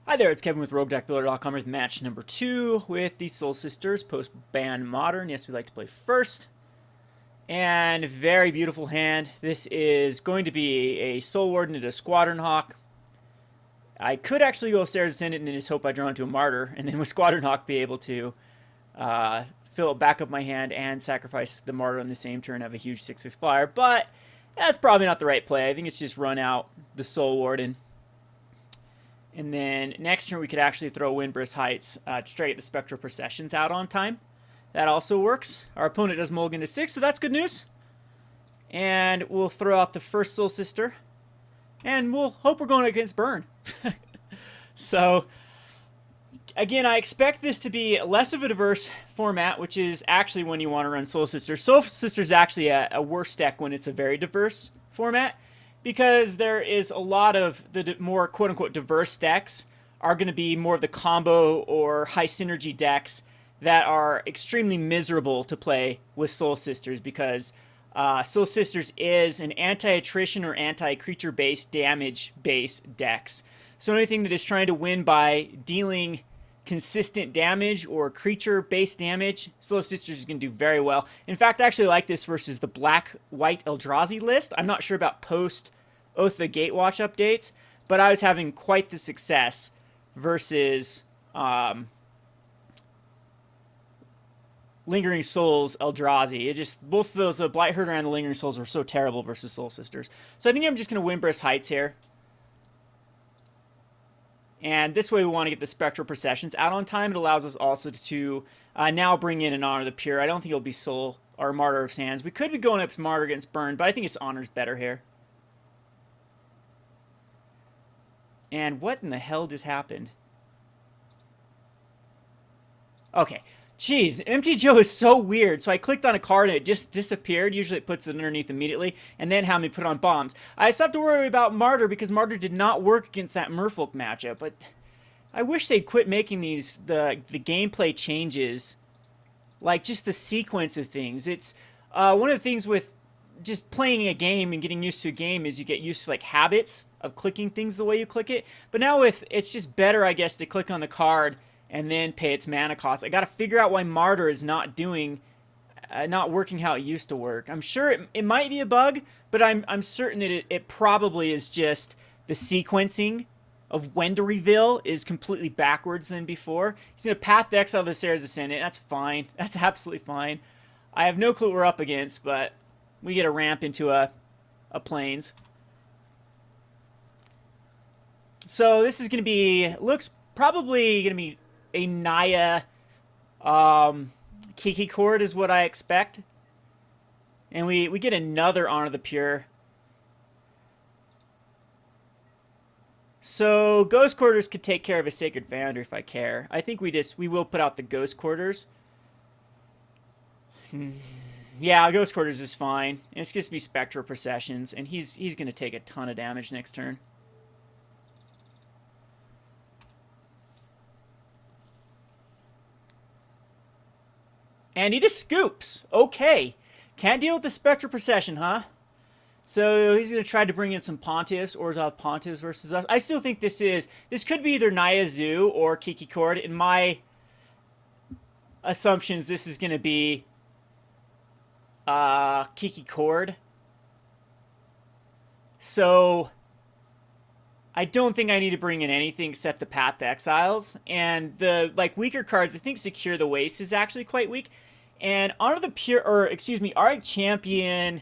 Hi there, it's Kevin with RogueDeckBuilder.com with match number 2 with the Soul Sisters post-ban Modern. Yes, we like to play first. And very beautiful hand. This is going to be a Soul Warden into a Squadron Hawk. I could actually go Serra Ascendant and then just hope I draw into a Martyr, and then with Squadron Hawk be able to fill it back up my hand and sacrifice the Martyr on the same turn, have a huge 6/6 flyer. But that's probably not the right play. I think it's just run out the Soul Warden. And then next turn we could actually throw Windbrisk Heights to try to get the Spectral Processions out on time. That also works. Our opponent does mulligan to 6, so that's good news. And we'll throw out the first Soul Sister. And we'll hope we're going against Burn. So, again, I expect this to be less of a diverse format, which is actually when you want to run Soul Sisters. Soul Sisters is actually a worse deck when it's a very diverse format, because there is a lot of the more quote-unquote diverse decks are going to be more of the combo or high synergy decks that are extremely miserable to play with Soul Sisters, because Soul Sisters is an anti-attrition or anti-creature-based damage-based decks. So anything that is trying to win by dealing consistent damage or creature-based damage, Soul Sisters is going to do very well. In fact, I actually like this versus the black-white Eldrazi list. I'm not sure about post Oath of the Gatewatch updates, but I was having quite the success versus Lingering Souls Eldrazi. It just, both of those, the Blightherder and the Lingering Souls, were so terrible versus Soul Sisters. So I think I'm just going to Windbrisk Heights here. And this way we want to get the Spectral Processions out on time. It allows us also to now bring in an Honor of the Pure. I don't think it'll be Soul or Martyr of Sands. We could be going up to Martyr against Burn, but I think it's Honor's better here. And what in the hell just happened? Okay. Jeez, MTG is so weird. So I clicked on a card and it just disappeared. Usually it puts it underneath immediately and then have me put on bombs. I just have to worry about Martyr because Martyr did not work against that Merfolk matchup. But I wish they'd quit making these, the gameplay changes, like just the sequence of things. It's one of the things with just playing a game and getting used to a game is you get used to like habits of clicking things the way you click it. But now with, it's just better, I guess, to click on the card and then pay its mana cost. I got to figure out why Martyr is not doing, not working how it used to work. I'm sure it might be a bug, but I'm certain that it probably is just the sequencing of when to reveal is completely backwards than before. He's going to path the Exile of the Serra Ascendant. That's fine. That's absolutely fine. I have no clue what we're up against, but we get a ramp into a Plains. So this is going to be, looks probably going to be a Naya Kiki Chord is what I expect. And we get another Honor of the Pure. So Ghost Quarters could take care of a Sacred Foundry if I care. I think we will put out the Ghost Quarters. Yeah, Ghost Quarters is fine. And it's just be Spectral Processions, and he's going to take a ton of damage next turn. And he just scoops. Okay. Can't deal with the Spectral Procession, huh? So he's going to try to bring in some Pontiffs, Orzhov Pontiffs versus us. I still think this could be either Naya Zoo or Kiki Chord. In my assumptions, this is going to be Kiki Chord. So I don't think I need to bring in anything except the Path to Exiles. And the weaker cards, I think Secure the Waste is actually quite weak. And Honor the Pure, or excuse me, Auriok Champion.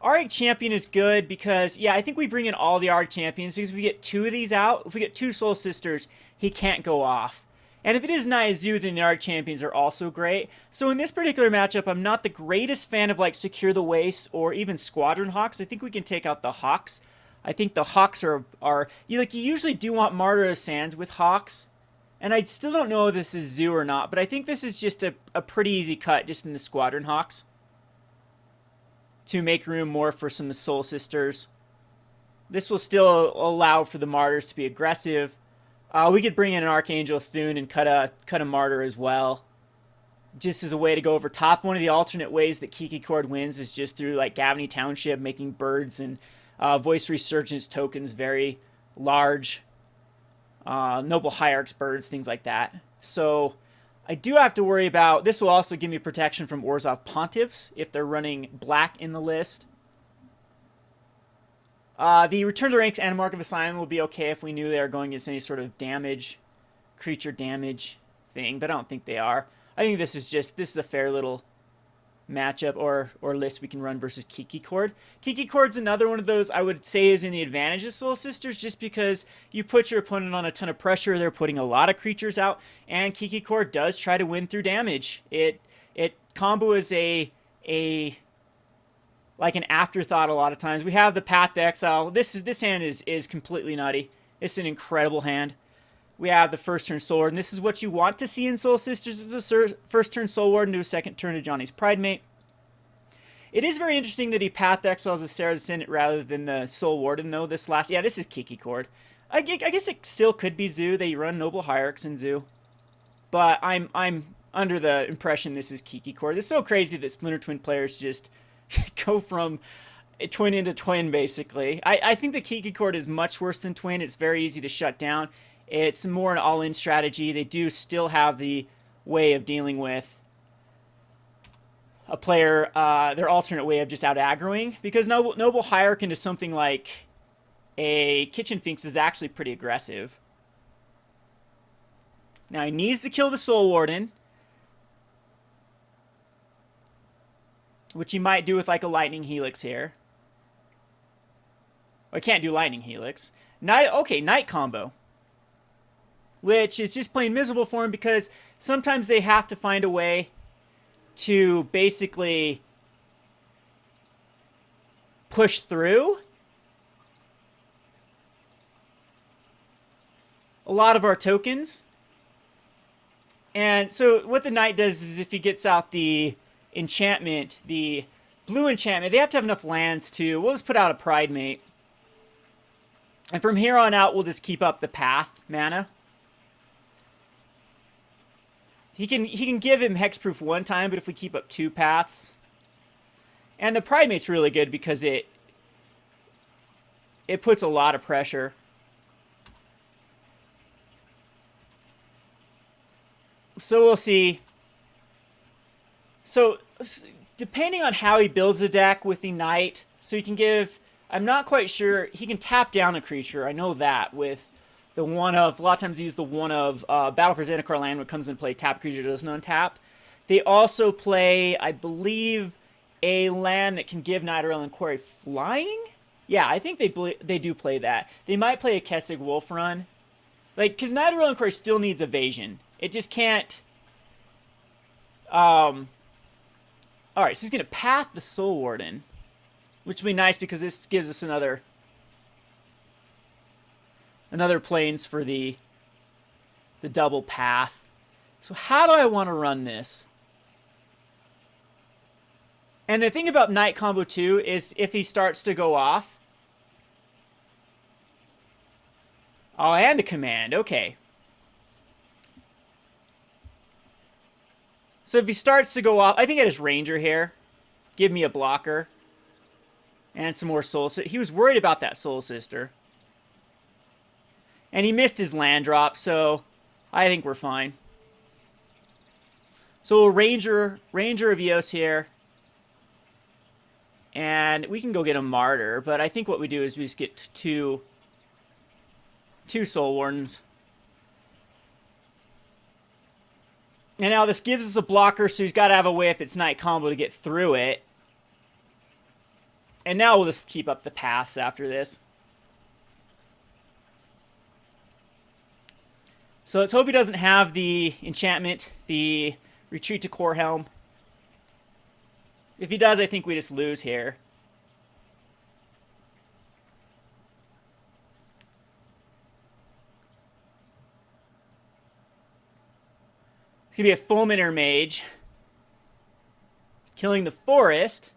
Auriok Champion is good because, yeah, I think we bring in all the Auriok Champions because if we get 2 of these out, if we get 2 Soul Sisters, he can't go off. And if it is Naya Zoo, then the Auriok Champions are also great. So in this particular matchup, I'm not the greatest fan of Secure the Waste or even Squadron Hawks. I think we can take out the Hawks. I think the Hawks are you usually do want Martyr of Sands with Hawks. And I still don't know if this is Zoo or not, but I think this is just a pretty easy cut just in the Squadron Hawks to make room more for some Soul Sisters. This will still allow for the Martyrs to be aggressive. We could bring in an Archangel of Thune and cut a Martyr as well, just as a way to go over top. One of the alternate ways that Kiki Chord wins is just through Gavany Township, making birds and Voice Resurgence tokens very large. Just as a way to go over top. One of the alternate ways that Kiki Chord wins is just through Gavany Township, making birds and voice resurgence tokens very large. Just as a way to go over top. One of the alternate ways that Kiki Chord wins is just through Gavany Township, making birds and voice resurgence tokens very large. Noble Hierarchs, birds, things like that. So I do have to worry about... This will also give me protection from Orzhov Pontiffs if they're running black in the list. The Return to Ranks and Mark of Asylum will be okay if we knew they were going against any sort of damage, creature damage thing, but I don't think they are. I think this is a fair little matchup or list we can run versus Kiki Chord. Kiki Chord's another one of those I would say is in the advantage of Soul Sisters, just because you put your opponent on a ton of pressure, they're putting a lot of creatures out, and Kiki Chord does try to win through damage. It combo is like an afterthought a lot of times. We have the Path to Exile. This hand is completely nutty. It's an incredible hand. We have the first turn Soul Warden. This is what you want to see in Soul Sisters, is a first turn Soul Warden to a second turn Ajani's Pridemate. It is very interesting that he Path to Exiles the Serra Ascendant rather than the Soul Warden, though. This is Kiki Chord. I guess it still could be Zoo. They run Noble Hierarchs in Zoo. But I'm under the impression this is Kiki Chord. It's so crazy that Splinter Twin players just go from twin into twin, basically. I think the Kiki Chord is much worse than twin. It's very easy to shut down. It's more an all-in strategy. They do still have the way of dealing with a player, their alternate way of just out-aggroing, because Noble Hierarch into something like a Kitchen Finks is actually pretty aggressive. Now he needs to kill the Soul Warden, which he might do with like a Lightning Helix here. I can't do Lightning Helix. Night combo, which is just plain miserable for him because sometimes they have to find a way to basically push through a lot of our tokens. And so what the Knight does is if he gets out the enchantment, the blue enchantment, they have to have enough lands to... We'll just put out a Pridemate. And from here on out, we'll just keep up the Path mana. He can give him hexproof one time, but if we keep up 2 paths. And the Pridemate's really good because it puts a lot of pressure. So we'll see. So depending on how he builds a deck with the Knight, so he can give... I'm not quite sure. He can tap down a creature. I know that with... The one of, a lot of times they use the one of Battle for Zendikar land when it comes into play, tap creature doesn't untap. They also play, I believe, a land that can give Night Elf Quarry flying? Yeah, I think they do play that. They might play a Kessig Wolf run. Like, because Night Elf Quarry still needs evasion. It just can't... Alright, so he's going to Path the Soul Warden, which will be nice because this gives us another planes for the double path. So how do I want to run this? And the thing about Knight combo 2 is if he starts to go off. Oh, and a command. Okay. So if he starts to go off, I think I just Ranger here. Give me a blocker. And some more Soul Sister. He was worried about that Soul Sister. And he missed his land drop, so I think we're fine. So we'll Ranger of Eos here. And we can go get a Martyr, but I think what we do is we just get two Soul Wardens. And now this gives us a blocker, so he's got to have a way if it's Knight combo to get through it. And now we'll just keep up the paths after this. So let's hope he doesn't have the enchantment, the retreat to Core Helm. If he does, I think we just lose here. It's going to be a Fulminator Mage. Killing the forest.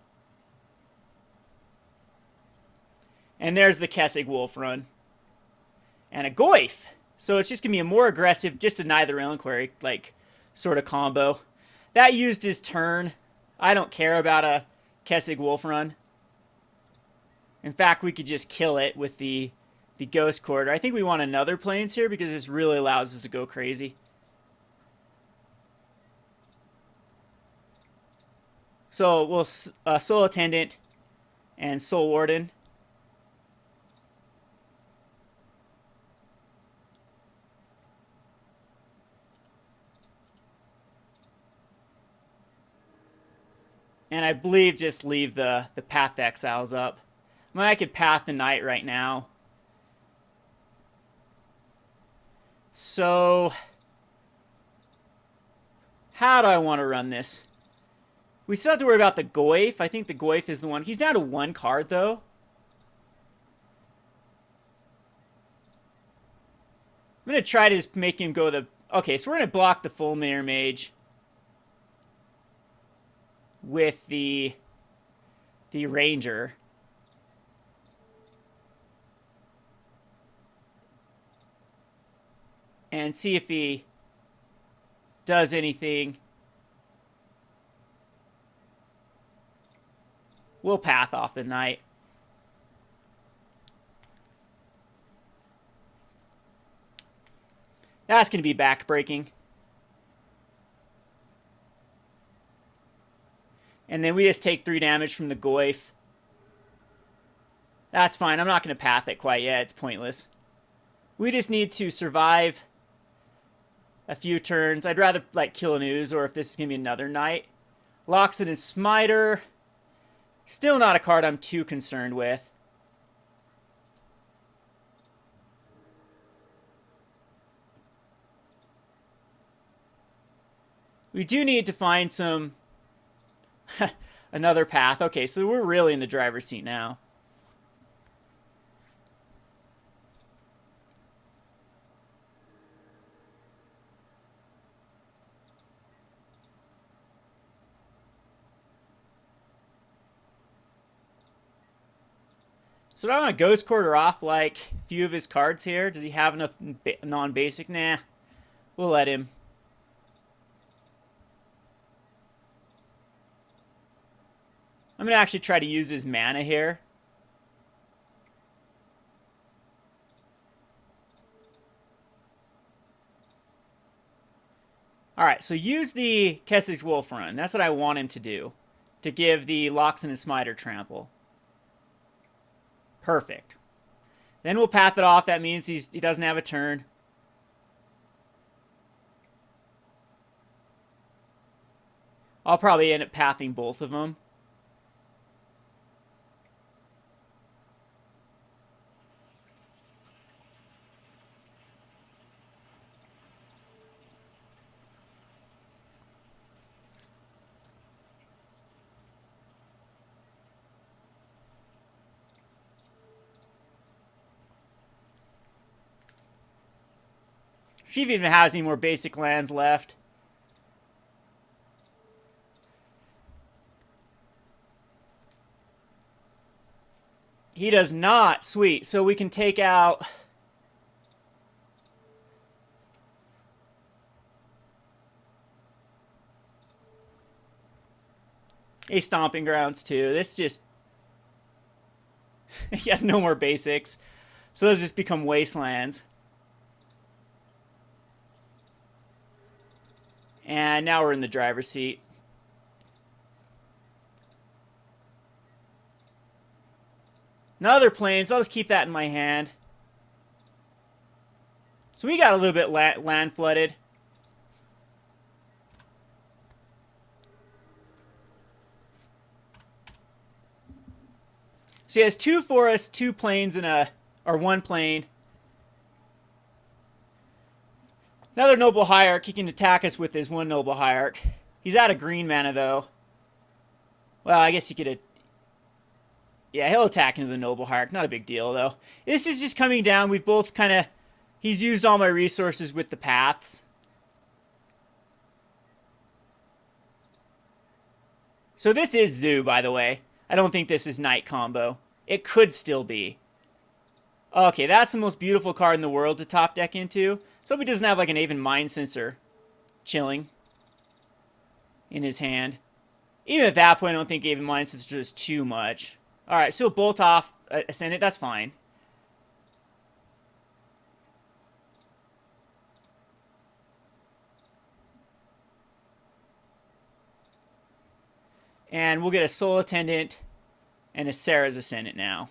And there's the Kessig Wolf run. And a Goyf. So it's just going to be a more aggressive, just a Neither Reliquary, like, sort of combo. That used his turn. I don't care about a Kessig Wolf run. In fact, we could just kill it with the the Ghost Quarter. I think we want another Plains here because this really allows us to go crazy. So we'll Soul Attendant and Soul Warden. And I believe just leave the Path to Exiles up. I mean, I could Path the Night right now. So, how do I want to run this? We still have to worry about the Goyf. I think the Goyf is the one. He's down to 1 card, though. I'm going to try to just make him go the... Okay, so we're going to block the full Mirror Mage with the Ranger. And see if he does anything. We'll Path off the Knight. That's going to be backbreaking. And then we just take 3 damage from the Goyf. That's fine. I'm not going to Path it quite yet. It's pointless. We just need to survive a few turns. I'd rather like kill an Ooze, or if this is going to be another Knight. Loxodon and Smiter. Still not a card I'm too concerned with. We do need to find some... another path. Okay, so we're really in the driver's seat now. So do I want to Ghost Quarter off like a few of his cards here? Does he have enough non-basic? Nah. We'll let him. I'm going to actually try to use his mana here. Alright, so use the Keswick Wolf Run. That's what I want him to do. To give the Loxodon and Smiter trample. Perfect. Then we'll Path it off. That means he doesn't have a turn. I'll probably end up pathing both of them. She even has any more basic lands left. He does not. Sweet. So we can take out... a Stomping Grounds too. This just... he has no more basics. So those just become wastelands. And now we're in the driver's seat. Another plane, so I'll just keep that in my hand. So we got a little bit land flooded. So he has 2 forests, 2 plains, and or 1 plain. Another Noble Hierarch. He can attack us with his 1 Noble Hierarch. He's out of green mana, though. Well, I guess he could... yeah, he'll attack into the Noble Hierarch. Not a big deal, though. This is just coming down. We've both kind of... he's used all my resources with the paths. So this is Zoo, by the way. I don't think this is Knight combo. It could still be. Okay, that's the most beautiful card in the world to top deck into. So he doesn't have like an Aven Mind Sensor chilling in his hand. Even at that point, I don't think Aven Mind Sensor is too much. Alright, so Bolt off Ascendant, that's fine. And we'll get a Soul Attendant and a Serra's Ascendant now.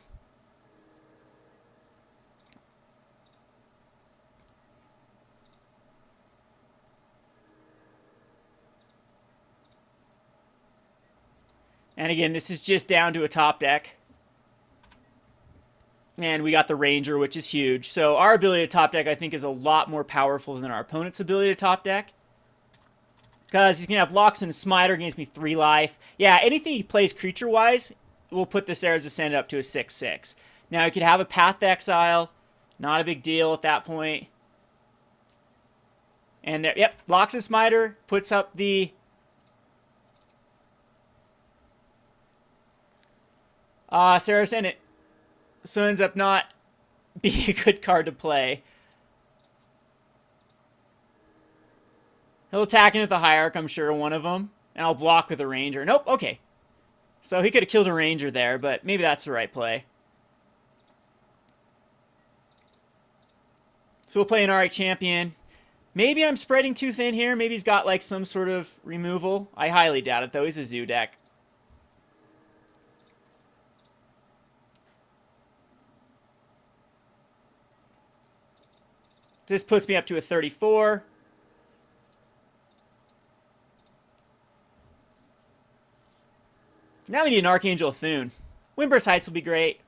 And again, this is just down to a top deck. And we got the Ranger, which is huge. So our ability to top deck, I think, is a lot more powerful than our opponent's ability to top deck. Because he's going to have Locks and Smiter against me 3 life. Yeah, anything he plays creature-wise will put the Serra's Ascendant up to a 6/6. Now, he could have a Path to Exile. Not a big deal at that point. And there, yep, Locks and Smiter puts up the... Serra Ascendant. So ends up not being a good card to play. He'll attack into the Hierarch, I'm sure, one of them. And I'll block with a Ranger. Nope, okay. So he could have killed a Ranger there, but maybe that's the right play. So we'll play an Auriok Champion. Maybe I'm spreading too thin here. Maybe he's got like some sort of removal. I highly doubt it, though. He's a zoo deck. This puts me up to a 34. Now we need an Archangel of Thune. Windbrisk Heights will be great.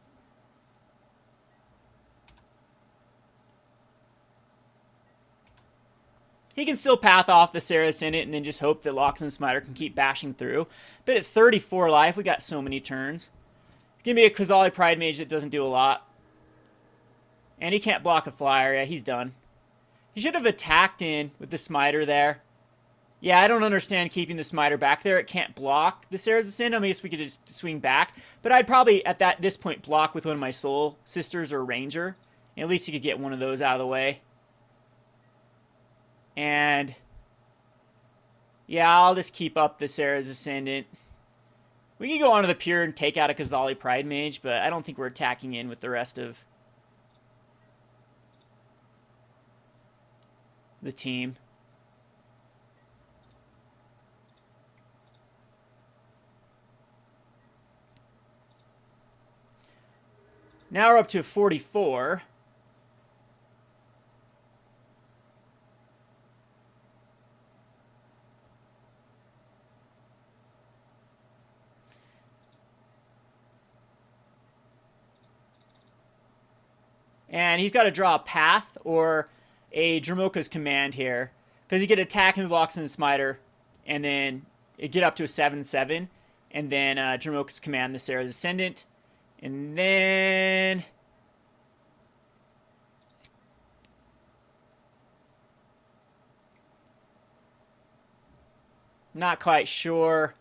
He can still path off the Serra Ascendant and then just hope that Locks and Smiter can keep bashing through. But at 34 life, we got so many turns. Give me a Quasali Pridemate that doesn't do a lot. And he can't block a flyer. Yeah, he's done. He should have attacked in with the Smiter there. Yeah, I don't understand keeping the Smiter back there. It can't block the Serra's Ascendant. I guess we could just swing back. But I'd probably, at this point, block with one of my Soul Sisters or Ranger. At least you could get one of those out of the way. And yeah, I'll just keep up the Serra's Ascendant. We can go onto the Pure and take out a Quasali Pridemate, but I don't think we're attacking in with the rest of the team. Now we're up to 44. And he's got to draw a Path or a Dromoka's Command here. Because he could attack into Locks and Smiter, and then it get up to a 7/7. And then Dromoka's Command the Serra's Ascendant. And then... not quite sure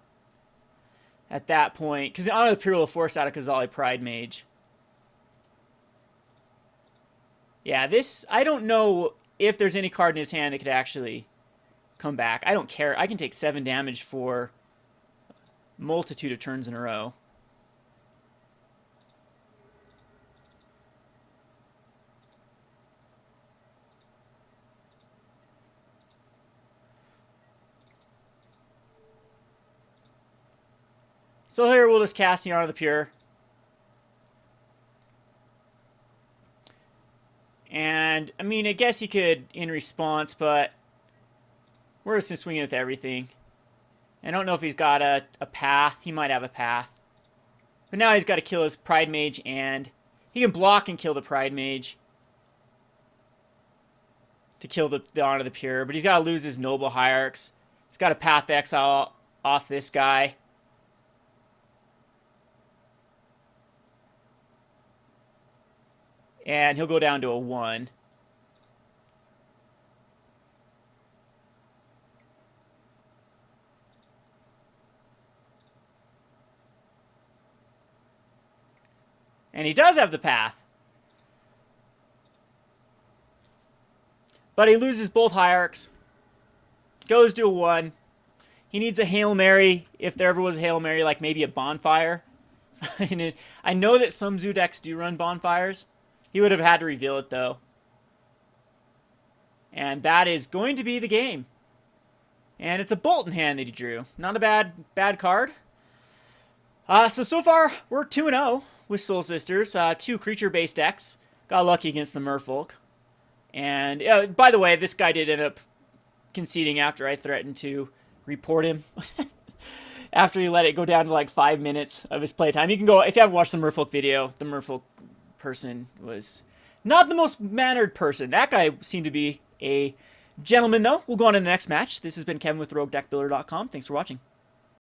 at that point. Because Honor the Pure will force out a Quasali Pridemate. Yeah, this... I don't know if there's any card in his hand that could actually come back. I don't care. I can take 7 damage for a multitude of turns in a row. So here we'll just cast the Honor the Pure. And, I mean, I guess you could in response, but we're just going to swing it with everything. I don't know if he's got a path. He might have a path. But now he's got to kill his Pridemate, and he can block and kill the Pridemate to kill the Honor the Pure. But he's got to lose his Noble Hierarchs. He's got a Path to Exile off this guy. And he'll go down to a 1. And he does have the path. But he loses both Hierarchs. Goes to a 1. He needs a Hail Mary, if there ever was a Hail Mary, like maybe a Bonfire. I know that some Zoo decks do run Bonfires. He would have had to reveal it, though. And that is going to be the game. And it's a Bolt in hand that he drew. Not a bad card. So far, we're 2-0 with Soul Sisters. 2 creature-based decks. Got lucky against the Merfolk. And, by the way, this guy did end up conceding after I threatened to report him. After he let it go down to like 5 minutes of his playtime. You can go, if you haven't watched the Merfolk video, the Merfolk person was not the most mannered person. That guy seemed to be a gentleman, though. We'll go on to the next match. This has been Kevin with RogueDeckBuilder.com. Thanks for watching.